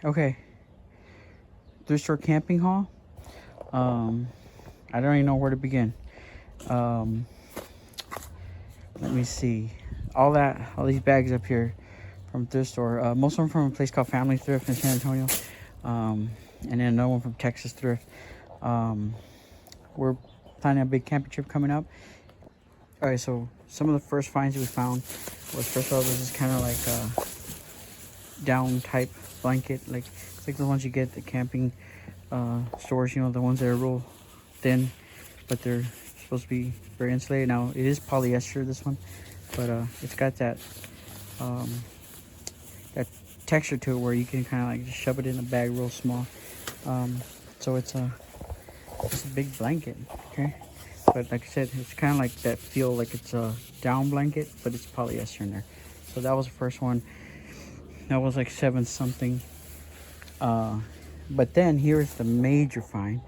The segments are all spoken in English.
Okay. Thrift store camping haul. I don't even know where to begin. Um, let me see. All these bags up here from thrift store. Most of them from a place called Family Thrift in San Antonio. And then another one from Texas Thrift. We're planning a big camping trip coming up. All right, so some of the first finds we found was, first of all, this is kind of like a down type blanket. Like, it's like the ones you get at the camping stores, you know, the ones that are real thin, but they're supposed to be very insulated. Now, it is polyester, this one, but it's got that that texture to it where you can kind of like just shove it in a bag real small. So it's a big blanket, okay? But like I said, it's kind of like that feel like it's a down blanket, but it's polyester in there. So that was the first one. That was like 7 something. But then here's the major find.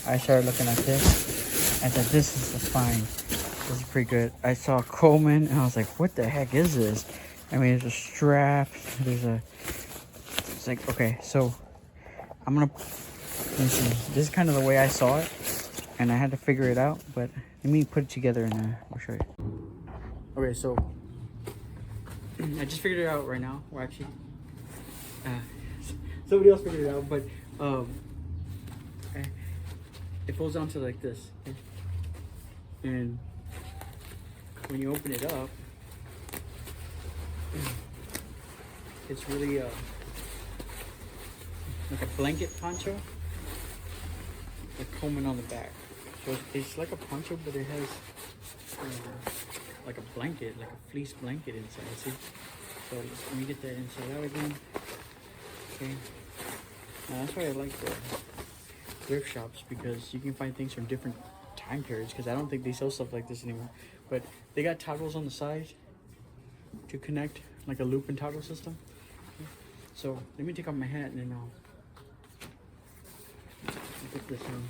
I started looking at this. I thought, this is the find. This is pretty good. I saw Coleman and I was like, what the heck is this? I mean, there's a strap. It's like, okay, so I'm gonna, let me see. This is kind of the way I saw it, and I had to figure it out, but let me put it together and I'll show you. Okay, so I just figured it out right now. Well, actually, somebody else figured it out, but okay. It folds onto like this, okay? And when you open it up, it's really like a blanket poncho, with Coleman on the back. So it's like a poncho, but it has like a blanket, like a fleece blanket inside. See? So let me get that inside out again. Okay. Now that's why I like the thrift shops, because you can find things from different time periods, because I don't think they sell stuff like this anymore. But they got toggles on the side to connect, like a loop and toggle system. Okay. So let me take off my hat and then I'll put this on.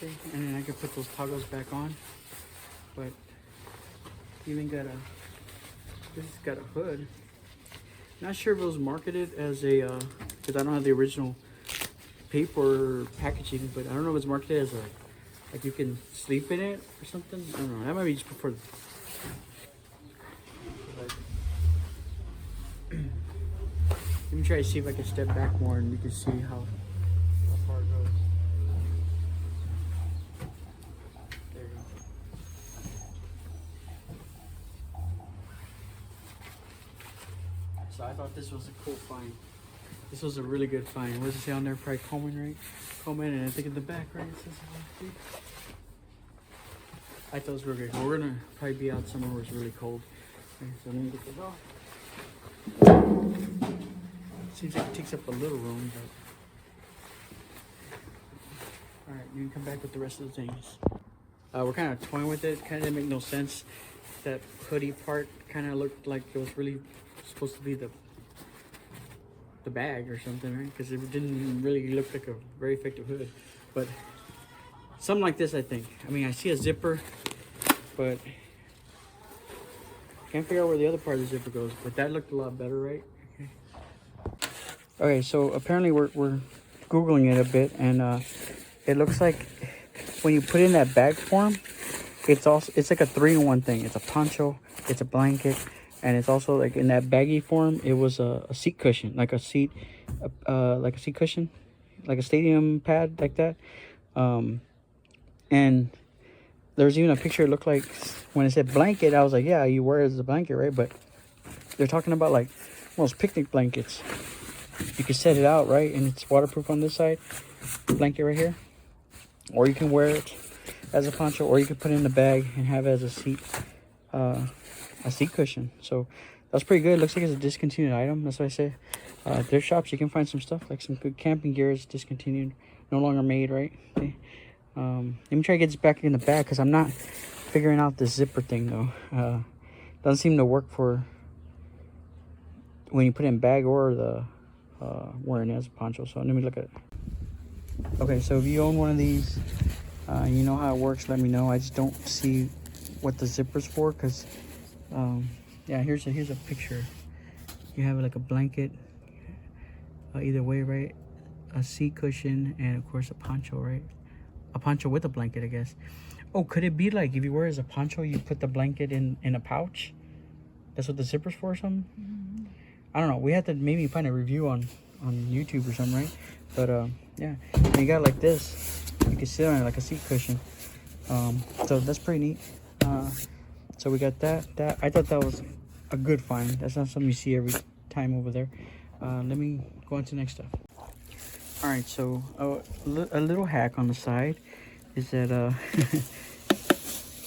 Okay, and then I can put those toggles back on. But even got this has got a hood. Not sure if it was marketed as a, because I don't have the original paper packaging, but I don't know if it's marketed as a, like you can sleep in it or something. I don't know. That might be just before. Let me try to see if I can step back more and you can see how far it goes. There you go. So I thought this was a cool find. This was a really good find. What does it say on there? Probably Coleman, right? Coleman, and I think in the back, right? It says, I thought it was really good. We're gonna probably be out somewhere where it's really cold. Okay, so let me get this off. Seems like it takes up a little room, but alright, you can come back with the rest of the things. We're kind of toying with it. Kind of didn't make no sense. That hoodie part kind of looked like it was really supposed to be the bag or something, right? Because it didn't really look like a very effective hood. But something like this, I think. I mean, I see a zipper, but can't figure out where the other part of the zipper goes. But that looked a lot better, right? Okay, so apparently we're Googling it a bit, and it looks like when you put in that bag form, it's like a 3-in-1 thing. It's a poncho, it's a blanket, and it's also like in that baggy form. It was a seat cushion, like a seat cushion, like a stadium pad, like that. And there's even a picture. It looked like when it said blanket, I was like, yeah, you wear it as a blanket, right? But they're talking about like those picnic blankets. You can set it out, right? And it's waterproof on this side, blanket right here. Or you can wear it as a poncho, or you can put it in the bag and have it as a seat cushion. So that's pretty good. Looks like it's a discontinued item. That's what I say. Thrift shops, you can find some stuff, like some good camping gear is discontinued, no longer made, right? Okay. Let me try to get this back in the bag, because I'm not figuring out this zipper thing though. Doesn't seem to work for when you put it in bag or the wearing it as a poncho. So let me look at it. Okay, so if you own one of these, you know how it works, let me know. I just don't see what the zipper's for, because yeah, here's a picture. You have like a blanket, either way, right? A seat cushion, and of course a poncho, right? A poncho with a blanket, I guess. Oh, could it be like if you wear it as a poncho, you put the blanket in a pouch? That's what the zipper's for or something? I don't know. We have to maybe find a review on YouTube or something, right? But yeah, and you got like this. You can sit on it like a seat cushion. So that's pretty neat. So we got that. I thought that was a good find. That's not something you see every time over there. Let me go on to the next stuff. All right, so a little hack on the side is that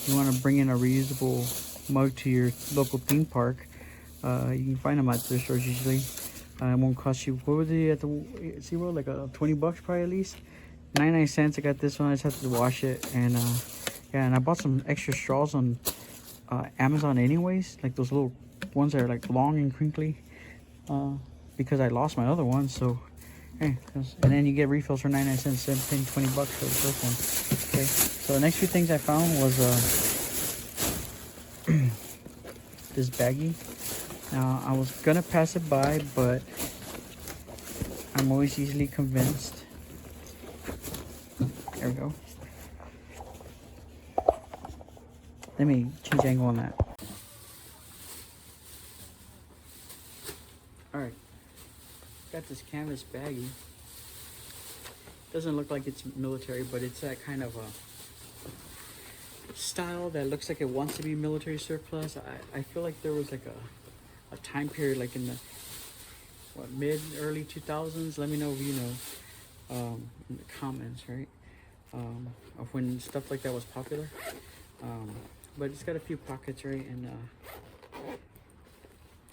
you want to bring in a reusable mug to your local theme park. You can find them at thrift stores usually. It won't cost you, what was it at the SeaWorld, like $20 probably at least. 99 cents. I got this one. I just have to wash it, and yeah, and I bought some extra straws on Amazon anyways, like those little ones that are like long and crinkly, because I lost my other one. So hey, and then you get refills for 99 cents, 17, $20 for the first one. Okay, so the next few things I found was this baggie. Now I was gonna pass it by, but I'm always easily convinced. There we go. Let me change angle on that. Alright, got this canvas baggie. Doesn't look like it's military, but it's that kind of a style that looks like it wants to be military surplus. I feel like there was like a time period, like in the early 2000s. Let me know if you know in the comments, right? Of when stuff like that was popular. But it's got a few pockets, right? And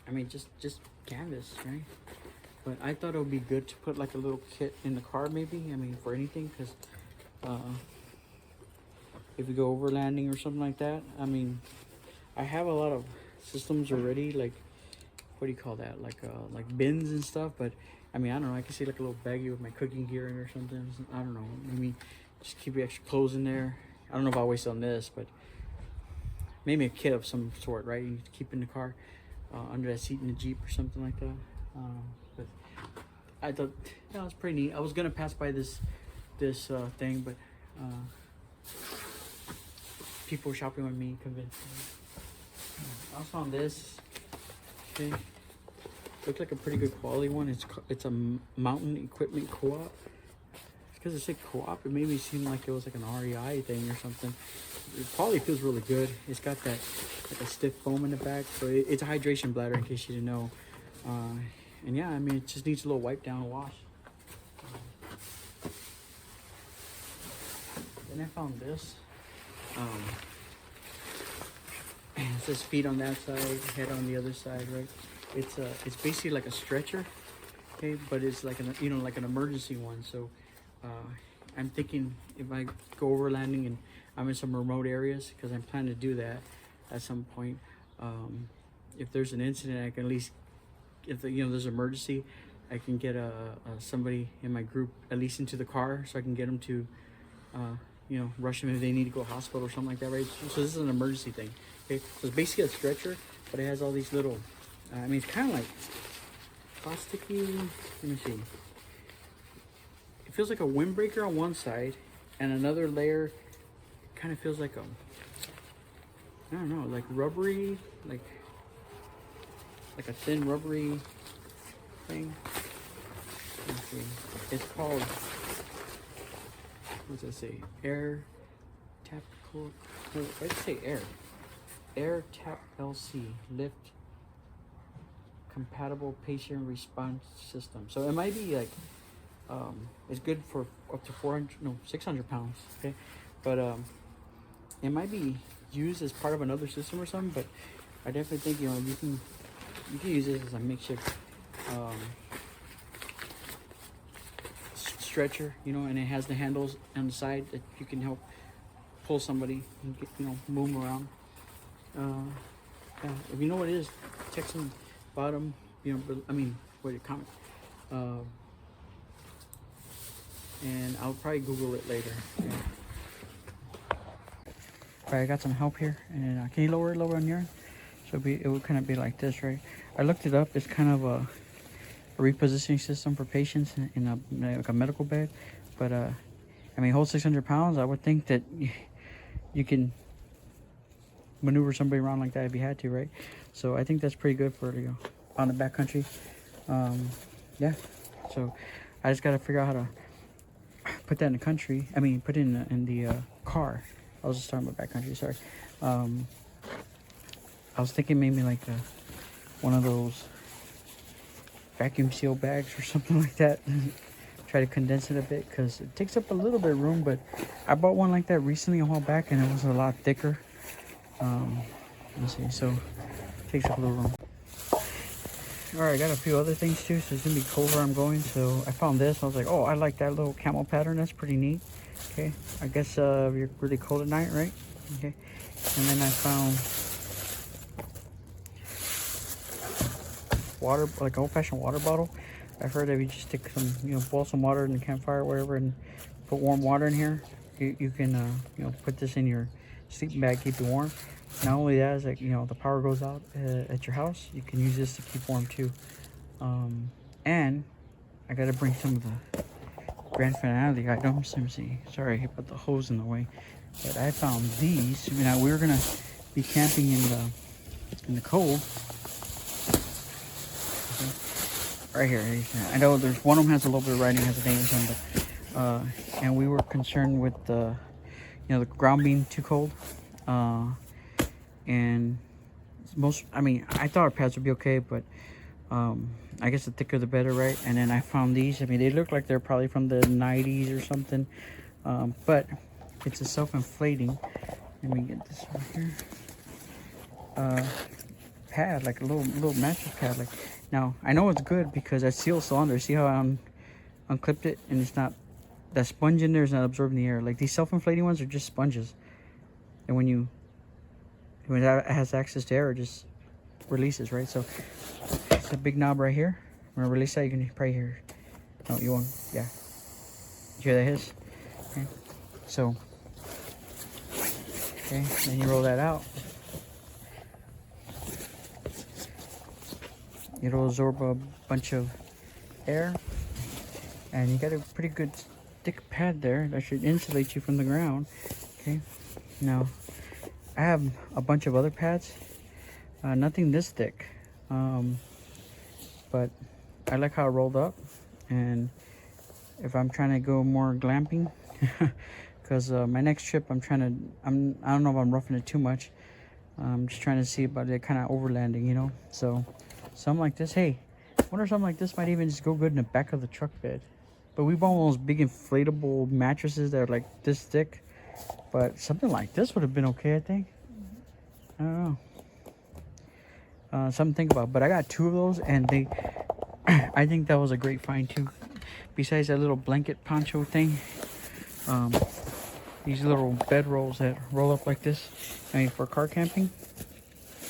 I mean, just canvas, right? But I thought it would be good to put like a little kit in the car, maybe. I mean, for anything, because if we go overlanding or something like that. I mean, I have a lot of systems already, like, what do you call that? Like bins and stuff. But I mean, I don't know. I can see like a little baggie with my cooking gear in or something. I don't know. Maybe just keep the extra clothes in there. I don't know if I'll waste on this, but maybe a kit of some sort, right? You keep in the car, under that seat in the Jeep or something like that. But I thought that was pretty neat. I was gonna pass by this thing, but people shopping with me convinced me. I found this. Okay, looks like a pretty good quality one. It's a Mountain Equipment Co-op. Because it said co-op, it made me seem like it was like an REI thing or something. It probably feels really good. It's got that like a stiff foam in the back, so it's a hydration bladder in case you didn't know. And yeah, I mean, it just needs a little wipe down wash. Then I found this. It says feet on that side, head on the other side, right? It's basically like a stretcher, okay, but it's like like an emergency one. So I'm thinking if I go overlanding and I'm in some remote areas, because I'm planning to do that at some point. If there's an incident, I can at least, if there's an emergency, I can get somebody in my group at least into the car, so I can get them to rush them if they need to go to the hospital or something like that, right? So this is an emergency thing. Okay, so it's basically a stretcher, but it has all these little. I mean, it's kind of like plasticky. Let me see. It feels like a windbreaker on one side, and another layer kind of feels like I don't know, like rubbery, like a thin rubbery thing. Let's see. It's called, what does it say? Air Tap. Why did it say Air? Air Tap LC Lift Compatible Patient Response System. So it might be like. It's good for up to 600 pounds, okay? But it might be used as part of another system or something, but I definitely think, you can use this as a makeshift stretcher, and it has the handles on the side that you can help pull somebody and get, move them around. Yeah, if you know what it is, text them bottom, comment. and I'll probably Google it later. Yeah. Alright, I got some help here, and can you lower it on your? So it would kind of be like this, right? I looked it up. It's kind of a repositioning system for patients in like a medical bed, but I mean, hold 600 pounds. I would think that you can maneuver somebody around like that if you had to, right? So I think that's pretty good for, you know, on the backcountry. Yeah. So I just got to figure out how to put that in the country. I mean, put it in the car. I was just talking about backcountry. Sorry. I was thinking maybe like one of those vacuum seal bags or something like that. Try to condense it a bit because it takes up a little bit of room. But I bought one like that recently a while back, and it was a lot thicker. Let's see. So it takes up a little room. All right, I got a few other things too. So it's gonna be cold where I'm going. So I found this. I was like, oh, I like that little camel pattern. That's pretty neat. Okay, I guess you're really cold at night, right? Okay, and then I found water, like an old-fashioned water bottle. I've heard if you just stick some, you know, boil some water in the campfire or whatever, and put warm water in here, you can, you know, put this in your sleeping bag, keep it warm. Not only that, is like, you know, the power goes out at your house, you can use this to keep warm too. And I gotta bring some of the grand finale items. Let me see. Sorry about the hose in the way, but I found these. You know, we were gonna be camping in the cold. Right here. I know there's one of them has a little bit of writing, has a name or something, but and we were concerned with the, you know, the ground being too cold. And most, I mean, I thought our pads would be okay, but I guess the thicker the better, right? And then I found these. I mean, they look like they're probably from the 90s or something, but it's a self-inflating. Let me get this one here. Pad, like a little mattress pad. Like, now I know it's good because I seal cylinder. See how I unclipped it, and it's not, that sponge in there is not absorbing the air. Like these self-inflating ones are just sponges, and when it has access to air, it just releases, right? So it's a big knob right here. I'm gonna release that. You can probably hear. No, you won't. Yeah. You hear that hiss? Okay. So, okay, then you roll that out. It'll absorb a bunch of air, and you got a pretty good thick pad there that should insulate you from the ground. Okay, now I have a bunch of other pads, nothing this thick, but I like how it rolled up. And if I'm trying to go more glamping, because my next trip I don't know if I'm roughing it too much. I'm just trying to see about it kind of overlanding, you know. So something like this, hey, I wonder if something like this might even just go good in the back of the truck bed. But we bought one of those big inflatable mattresses that are like this thick, but something like this would have been okay, I think. I don't know, something to think about. But I got two of those, and I think that was a great find too. Besides that little blanket poncho thing, these little bed rolls that roll up like this, I mean, for car camping,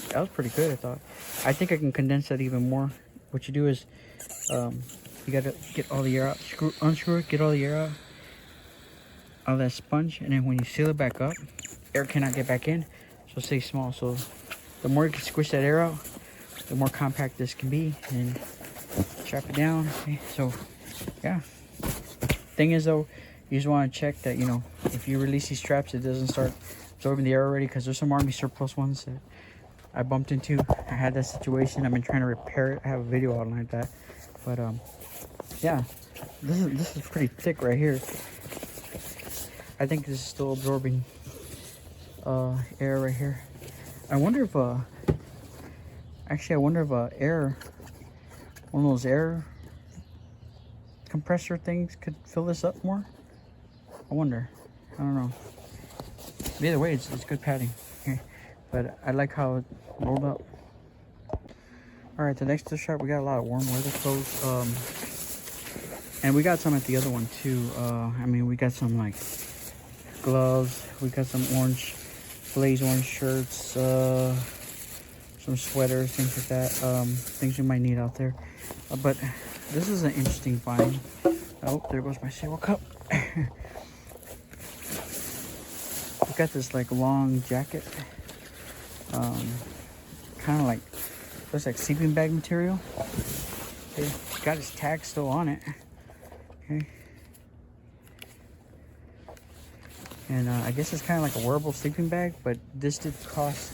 that was pretty good, I thought. I think I can condense that even more. What you do is, you gotta get all the air out, unscrew it, get all the air out of that sponge, and then when you seal it back up, air cannot get back in, so it stays small. So the more you can squish that air out, the more compact this can be, and strap it down. Okay, so yeah. Thing is though, you just want to check that, you know, if you release these straps, it doesn't start absorbing the air already, because there's some Army surplus ones that I bumped into. I had that situation. I've been trying to repair it. I have a video on like that. But yeah, this is pretty thick right here. I think this is still absorbing air right here. I wonder if actually I wonder if air, one of those air compressor things could fill this up more. I wonder. I don't know. But either way, it's good padding. Okay. But I like how it rolled up. Alright, the next shop, we got a lot of warm weather clothes. And we got some at the other one too. I mean, we got some like gloves. We got some blaze orange shirts. Some sweaters, things like that. Things you might need out there. But this is an interesting find. Oh, there goes my cereal cup. We got this like long jacket, kind of like looks like sleeping bag material. Okay, got his tag still on it. Okay, and I guess it's kind of like a wearable sleeping bag, but this did cost,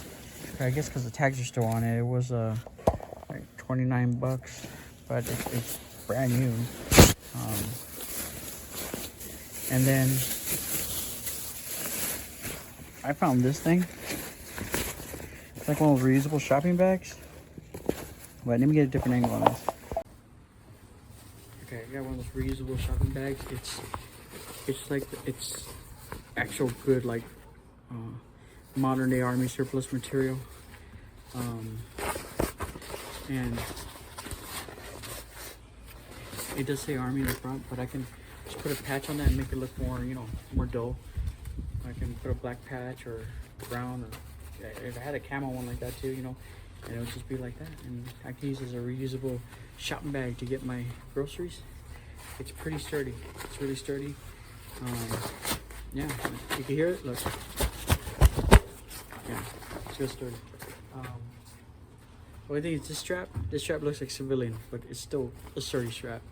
I guess because the tags are still on it, it was like 29 bucks, but it's brand new. And then I found this thing. It's like one of those reusable shopping bags. But let me get a different angle on this. Okay, I got one of those reusable shopping bags. It's like it's actual good like modern day army surplus material. And it does say army in the front, but I can just put a patch on that and make it look more, you know, more dull. I can put a black patch or brown, or if I had a camo one like that too, you know, and it would just be like that. And I can use it as a reusable shopping bag to get my groceries. It's pretty sturdy. It's really sturdy. Yeah, you can hear it. Look. Yeah, it's real sturdy. Only thing is this strap. This strap looks like civilian, but it's still a sturdy strap.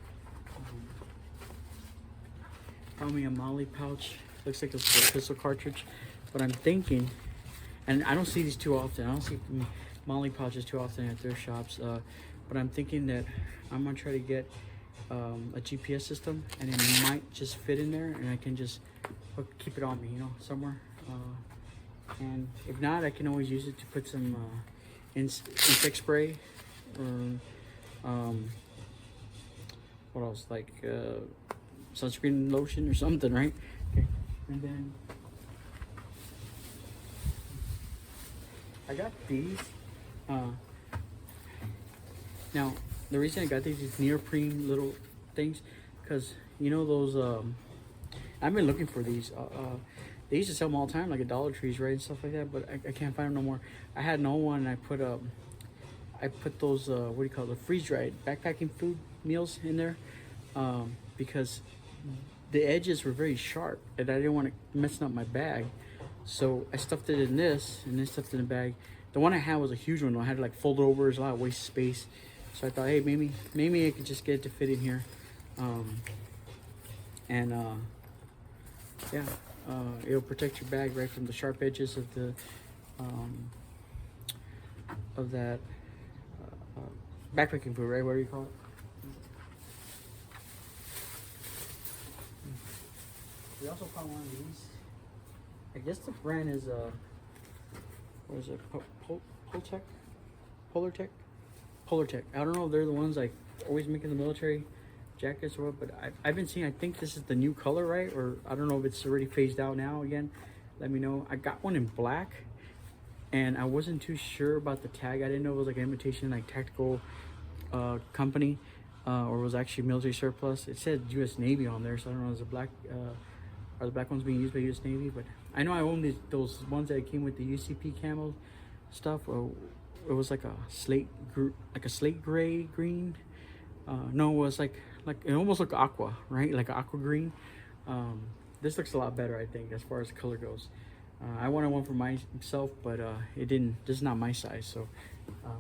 Found me a Molly pouch. Looks like it's a pistol cartridge, but I'm thinking, and I don't see these too often. I don't see Molly pouches too often at thrift shops. But I'm thinking that I'm gonna try to get a GPS system, and it might just fit in there, and I can just keep it on me, you know, somewhere. And if not, I can always use it to put some insect spray, or what else, like sunscreen lotion or something, right? Okay, and then I got these. Now the reason I got these neoprene little things, because you know those I've been looking for these. They used to sell them all the time, like at Dollar Trees, right, and stuff like that. But I can't find them no more. I had no one. And I put those what do you call it, the freeze dried backpacking food meals in there, because the edges were very sharp, and I didn't want it messing up my bag. So I stuffed it in this, and then stuffed it in the bag. The one I had was a huge one. I had to like fold it over. There's a lot of waste space. So I thought, hey, maybe I could just get it to fit in here. Yeah, it'll protect your bag right from the sharp edges of the that backpacking food, right? What do you call it? We also found one of these. I guess the brand is what is it? Polartec. I don't know if they're the ones like always making the military jackets or what, but I've been seeing, I think this is the new color, right? Or I don't know if it's already phased out now again. Let me know. I got one in black, and I wasn't too sure about the tag. I didn't know it was like an imitation, like tactical company, or it was actually military surplus. It said U.S. Navy on there, so I don't know, is the black are the black ones being used by U.S. Navy? But I know I own those ones that came with the UCP camo stuff. It was like a slate gray green. No, it was like it almost looked aqua, right? Like aqua green. This looks a lot better, I think, as far as color goes. I wanted one for myself, but it didn't. This is not my size, so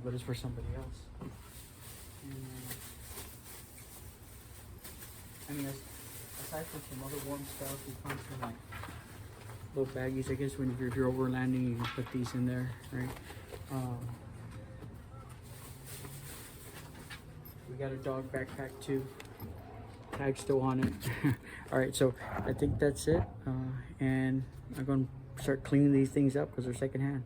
but it's for somebody else. I mean, aside from some other warm stuff, we found some like little baggies. I guess if you're overlanding, you can put these in there, right? We got a dog backpack too. Tag still on it. All right, so I think that's it. And I'm gonna start cleaning these things up because they're secondhand.